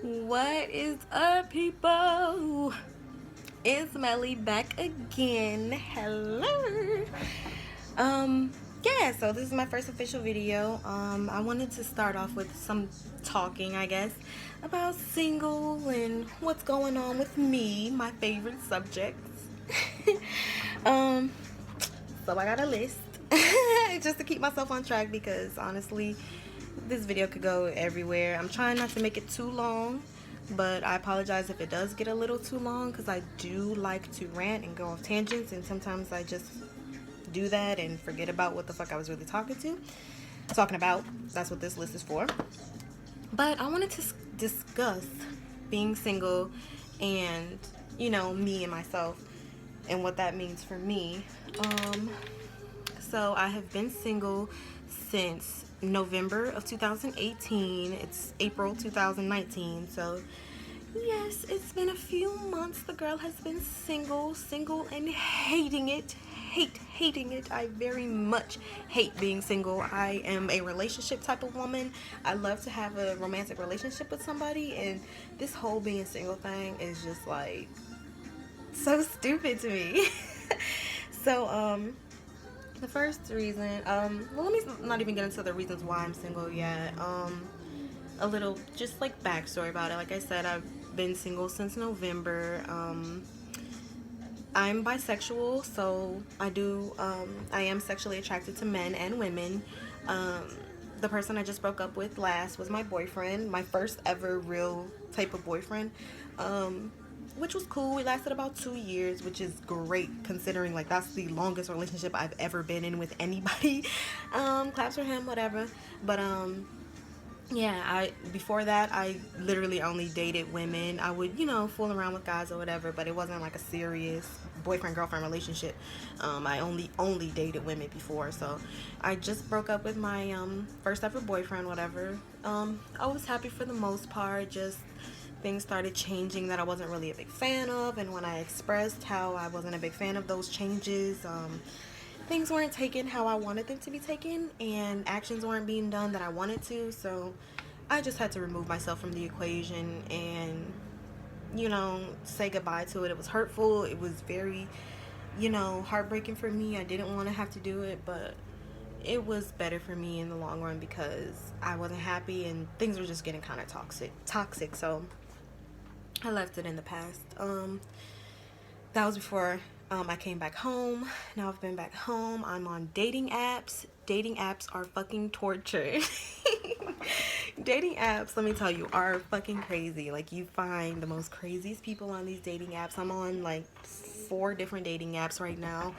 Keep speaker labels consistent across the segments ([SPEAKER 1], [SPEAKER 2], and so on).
[SPEAKER 1] What is up, people? It's Melly back again. Hello. Yeah, so this is my first official video. I wanted to start off with some talking, I guess, about single and what's going on with me, my favorite subjects. um, so I got a list just to keep myself on track because honestly, this video could go everywhere. I'm trying not to make it too long, but I apologize if it does get a little too long because I do like to rant and go off tangents, and sometimes I just do that and forget about what the fuck I was really talking about. That's what this list is for. But I wanted to discuss being single and, me and myself and what that means for me. So I have been single since November of 2018. It's April 2019. So yes, it's been a few months. The girl has been single and hating it. Hating it. I very much hate being single. I am a relationship type of woman. I love to have a romantic relationship with somebody, and this whole being single thing is just like so stupid to me. So the first reason, well, let me not even get into the reasons why I'm single yet. A little just like backstory about it. Like I said, I've been single since November. I'm bisexual, so I am sexually attracted to men and women. The person I just broke up with last was my boyfriend, my first ever real type of boyfriend, which was cool. We lasted about 2 years, which is great considering like that's the longest relationship I've ever been in with anybody. Claps for him, whatever. But yeah, before that I literally only dated women. I would, fool around with guys or whatever, but it wasn't like a serious boyfriend girlfriend relationship. I only dated women before. So I just broke up with my first ever boyfriend, whatever. I was happy for the most part. Just things started changing that I wasn't really a big fan of, and when I expressed how I wasn't a big fan of those changes, things weren't taken how I wanted them to be taken, and actions weren't being done that I wanted to. So I just had to remove myself from the equation and, say goodbye to it. It was hurtful. It was very, heartbreaking for me. I didn't want to have to do it, but it was better for me in the long run because I wasn't happy and things were just getting kind of toxic. So I left it in the past. That was before I came back home. Now I've been back home. I'm on dating apps. Dating apps are fucking torture. Dating apps, let me tell you, are fucking crazy. Like, you find the most craziest people on these dating apps. I'm on like 4 different dating apps right now,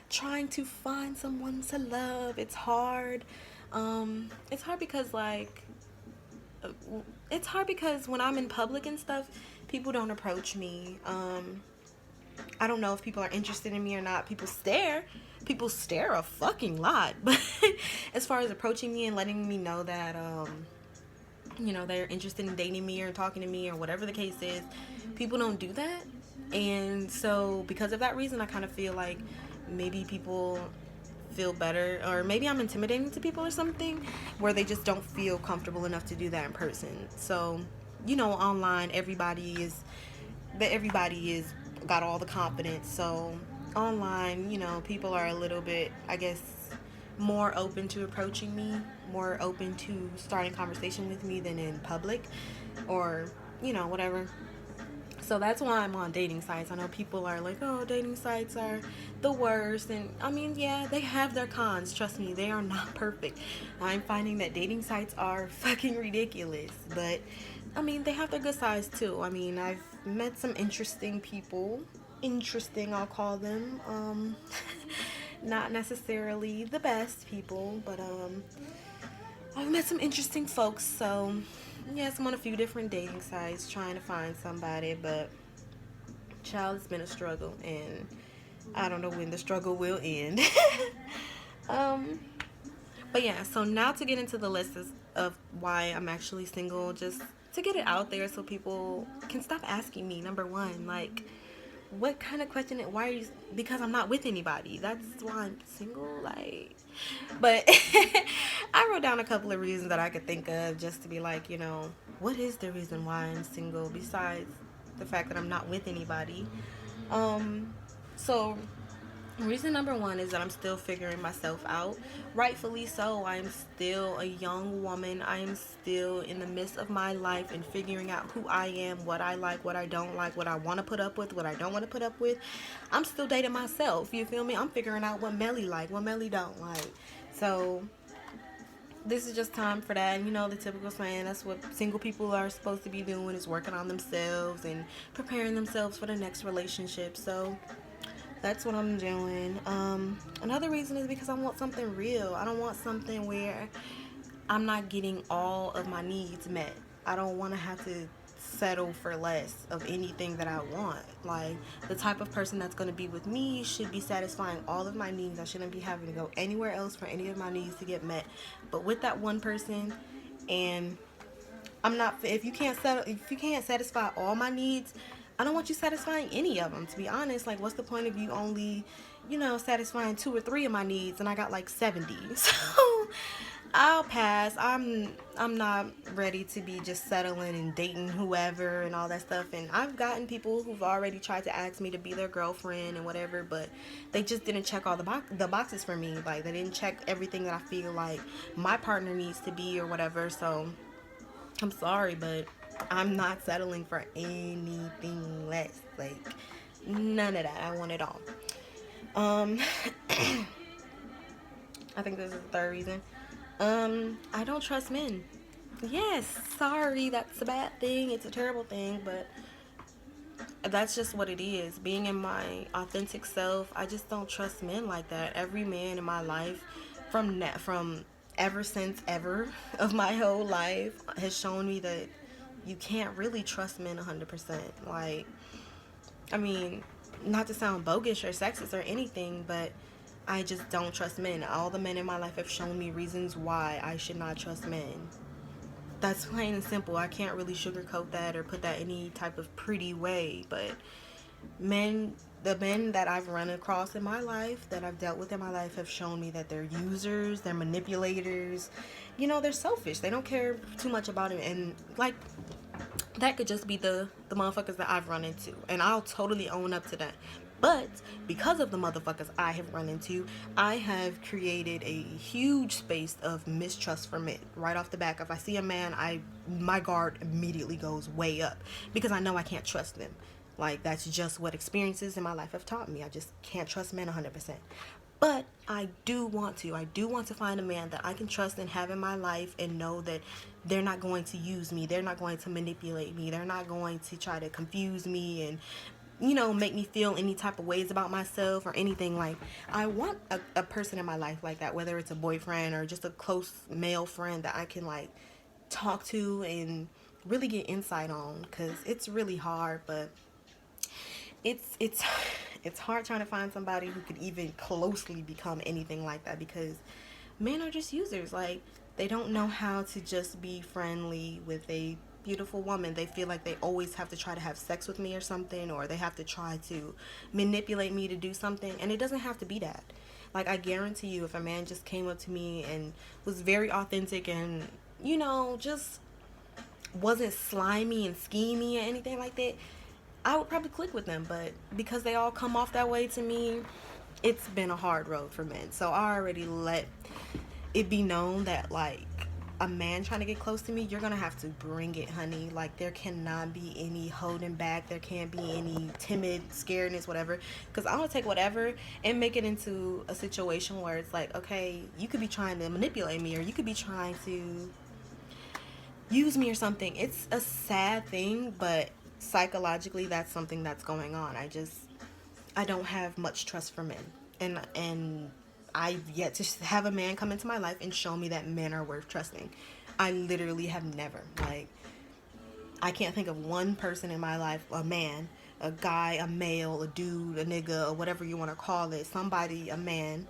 [SPEAKER 1] trying to find someone to love. It's hard. It's hard because when I'm in public and stuff, people don't approach me. I don't know if people are interested in me or not. People stare a fucking lot. But as far as approaching me and letting me know that they're interested in dating me or talking to me or whatever the case is, people don't do that. And so because of that reason, I kind of feel like maybe people feel better, or maybe I'm intimidating to people or something, where they just don't feel comfortable enough to do that in person. So online everybody is got all the confidence. So online, people are a little bit, I guess, more open to approaching me, more open to starting conversation with me than in public, or whatever. So that's why I'm on dating sites. I know people are like, oh, dating sites are the worst. And I mean, yeah, they have their cons. Trust me, they are not perfect. I'm finding that dating sites are fucking ridiculous. But I mean, they have their good sides too. I mean, I've met some interesting people. Interesting, I'll call them. Not necessarily the best people, but I've met some interesting folks. So yes, I'm on a few different dating sites trying to find somebody, but child, it's been a struggle, and I don't know when the struggle will end. um, but yeah, so now to get into the list of why I'm actually single, just to get it out there so people can stop asking me. Number one, like, what kind of question? Why are you? Because I'm not with anybody. That's why I'm single. Like, but I wrote down a couple of reasons that I could think of just to be like, what is the reason why I'm single besides the fact that I'm not with anybody? So reason number one is that I'm still figuring myself out. Rightfully so. I'm still a young woman. I am still in the midst of my life and figuring out who I am, what I like, what I don't like, what I want to put up with, what I don't want to put up with. I'm still dating myself. You feel me? I'm figuring out what Melly like, what Melly don't like. So this is just time for that. And the typical saying, that's what single people are supposed to be doing, is working on themselves and preparing themselves for the next relationship. So that's what I'm doing. Another reason is because I want something real. I don't want something where I'm not getting all of my needs met. I don't want to have to settle for less of anything that I want. Like, the type of person that's going to be with me should be satisfying all of my needs. I shouldn't be having to go anywhere else for any of my needs to get met. But with that one person, and I'm not, if you can't satisfy all my needs, I don't want you satisfying any of them, to be honest. Like, what's the point of you only, satisfying 2 or 3 of my needs and I got like 70? So I'll pass. I'm not ready to be just settling and dating whoever and all that stuff. And I've gotten people who've already tried to ask me to be their girlfriend and whatever, but they just didn't check all the boxes for me. Like, they didn't check everything that I feel like my partner needs to be or whatever. So I'm sorry, but I'm not settling for anything less. Like, none of that. I want it all. I think this is the third reason. I don't trust men. Yes, sorry, that's a bad thing. It's a terrible thing, but that's just what it is. Being in my authentic self, I just don't trust men like that. Every man in my life, from ever since ever of my whole life, has shown me that you can't really trust men 100%. Like, I mean, not to sound bogus or sexist or anything, but I just don't trust men. All the men in my life have shown me reasons why I should not trust men. That's plain and simple. I can't really sugarcoat that or put that any type of pretty way, but the men that I've run across in my life, that I've dealt with in my life, have shown me that they're users, they're manipulators, they're selfish. They don't care too much about it. And like, that could just be the motherfuckers that I've run into, and I'll totally own up to that. But because of the motherfuckers I have run into, I have created a huge space of mistrust for men. Right off the back, if I see a man, my guard immediately goes way up because I know I can't trust them. Like, that's just what experiences in my life have taught me. I just can't trust men 100%. But I do want to find a man that I can trust and have in my life and know that they're not going to use me. They're not going to manipulate me. They're not going to try to confuse me and, make me feel any type of ways about myself or anything. Like, I want a person in my life like that, whether it's a boyfriend or just a close male friend that I can, like, talk to and really get insight on, because it's really hard. But it's hard trying to find somebody who could even closely become anything like that, because men are just users. Like, they don't know how to just be friendly with a beautiful woman. They feel like they always have to try to have sex with me or something, or they have to try to manipulate me to do something, and it doesn't have to be that. Like, I guarantee you, if a man just came up to me and was very authentic and, just wasn't slimy and schemy or anything like that, I would probably click with them. But because they all come off that way to me, it's been a hard road for men. So I already let it be known that, like, a man trying to get close to me, you're gonna have to bring it, honey. Like, there cannot be any holding back. There can't be any timid scaredness, whatever, because I'm gonna take whatever and make it into a situation where it's like, okay, you could be trying to manipulate me, or you could be trying to use me or something. It's a sad thing, but psychologically that's something that's going on. I don't have much trust for men, and I've yet to have a man come into my life and show me that men are worth trusting. I literally have never. Like, I can't think of one person in my life, a man, a guy, a male, a dude, a nigga, or whatever you want to call it, somebody, a man,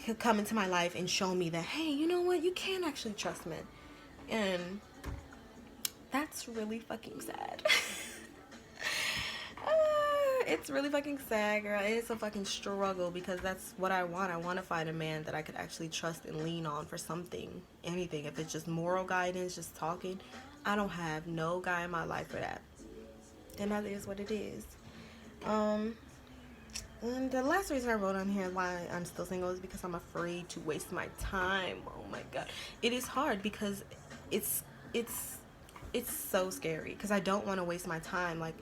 [SPEAKER 1] could come into my life and show me that, hey, you know what, you can actually trust men. And that's really fucking sad. It's really fucking sad, girl. It's a fucking struggle because that's what I want. I want to find a man that I could actually trust and lean on for something, anything. If it's just moral guidance, just talking, I don't have no guy in my life for that. And that is what it is. And the last reason I wrote on here why I'm still single is because I'm afraid to waste my time. Oh my god, it is hard because it's it's it's so scary because I don't want to waste my time. Like,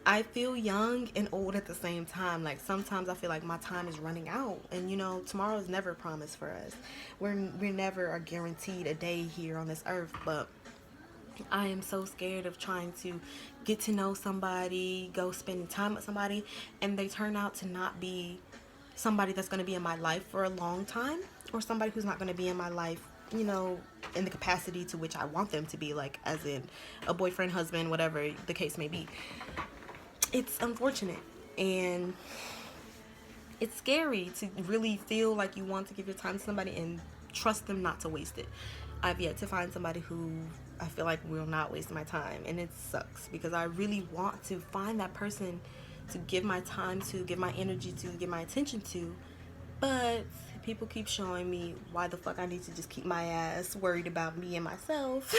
[SPEAKER 1] I feel young and old at the same time. Like, sometimes I feel like my time is running out, and tomorrow is never promised for us. We never are guaranteed a day here on this earth, but I am so scared of trying to get to know somebody, go spending time with somebody, and they turn out to not be somebody that's going to be in my life for a long time, or somebody who's not going to be in my life, in the capacity to which I want them to be, like as in a boyfriend, husband, whatever the case may be. It's unfortunate, and it's scary to really feel like you want to give your time to somebody and trust them not to waste it. I've yet to find somebody who I feel like will not waste my time, and it sucks because I really want to find that person to give my time to, give my energy to, give my attention to, but people keep showing me why the fuck I need to just keep my ass worried about me and myself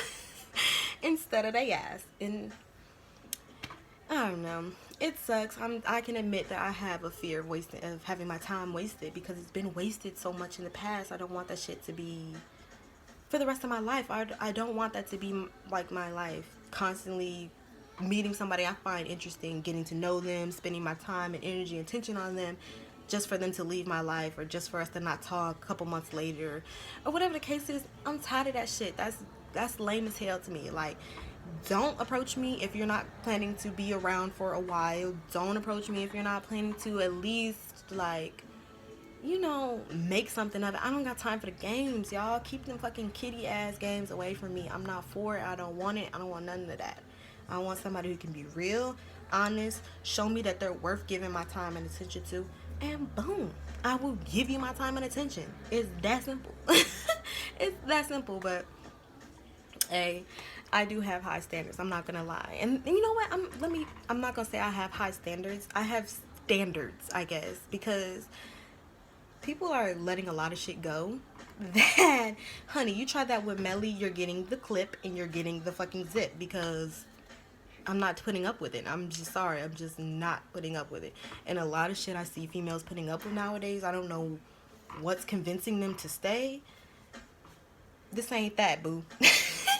[SPEAKER 1] instead of they ass. And I don't know. It sucks. I can admit that I have a fear of having my time wasted because it's been wasted so much in the past. I don't want that shit to be for the rest of my life. I don't want that to be like my life. Constantly meeting somebody I find interesting, getting to know them, spending my time and energy and attention on them, just for them to leave my life, or just for us to not talk a couple months later, or whatever the case is. I'm tired of that shit. That's lame as hell to me. Like, don't approach me if you're not planning to be around for a while. Don't approach me if you're not planning to at least, like, make something of it. I don't got time for the games, y'all. Keep them fucking kitty ass games away from me. I'm not for it. I don't want it. I don't want none of that. I want somebody who can be real, honest, show me that they're worth giving my time and attention to, and boom, I will give you my time and attention. It's that simple. It's that simple. But hey, I do have high standards. I'm not gonna lie. And you know what? I'm not gonna say I have high standards. I have standards, I guess, because people are letting a lot of shit go. That, honey, you try that with Melly, you're getting the clip and you're getting the fucking zip, because I'm not putting up with it. I'm just sorry. I'm just not putting up with it. And a lot of shit I see females putting up with nowadays, I don't know what's convincing them to stay. This ain't that, boo.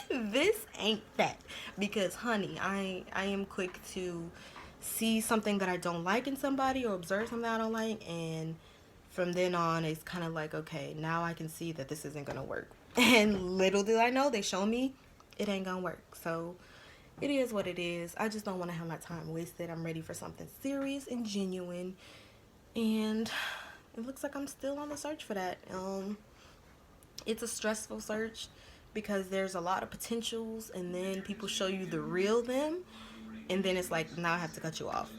[SPEAKER 1] This ain't that. Because, honey, I am quick to see something that I don't like in somebody, or observe something I don't like, and from then on, it's kind of like, okay, now I can see that this isn't going to work. And little did I know, they show me it ain't going to work. So it is what it is. I just don't want to have my time wasted. I'm ready for something serious and genuine. And it looks like I'm still on the search for that. It's a stressful search because there's a lot of potentials, and then people show you the real them, and then it's like, now I have to cut you off.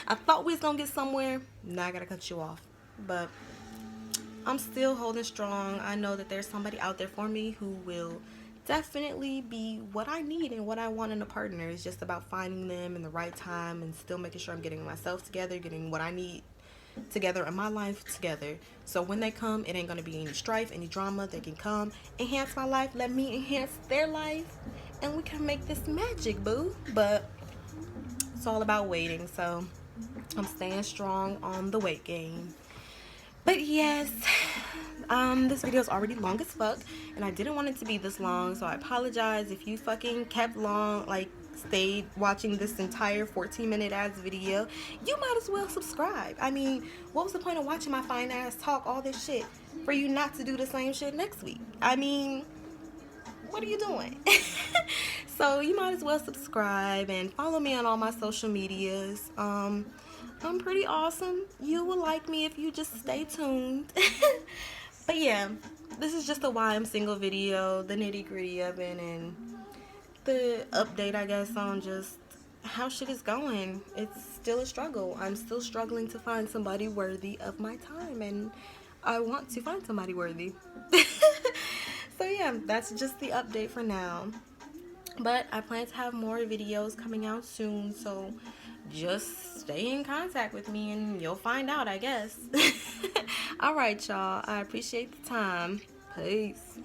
[SPEAKER 1] I thought we was going to get somewhere. Now I got to cut you off. But I'm still holding strong. I know that there's somebody out there for me who will definitely be what I need and what I want in a partner. It's just about finding them in the right time and still making sure I'm getting myself together, getting what I need together in my life together. So when they come, it ain't gonna be any strife, any drama. They can come, enhance my life, let me enhance their life, and we can make this magic, boo. But it's all about waiting, so I'm staying strong on the weight gain. But yes, this video is already long as fuck, and I didn't want it to be this long, so I apologize if you fucking kept stayed watching this entire 14-minute ass video. You might as well subscribe. I mean, what was the point of watching my fine ass talk all this shit for you not to do the same shit next week? I mean, what are you doing? So you might as well subscribe and follow me on all my social medias. I'm pretty awesome. You will like me if you just stay tuned. But yeah, this is just a why I'm single video, the nitty gritty of it, and the update, I guess, on just how shit is going. It's still a struggle. I'm still struggling to find somebody worthy of my time, and I want to find somebody worthy. So yeah, that's just the update for now. But I plan to have more videos coming out soon, so just stay in contact with me and you'll find out, I guess. All right, y'all. I appreciate the time. Peace.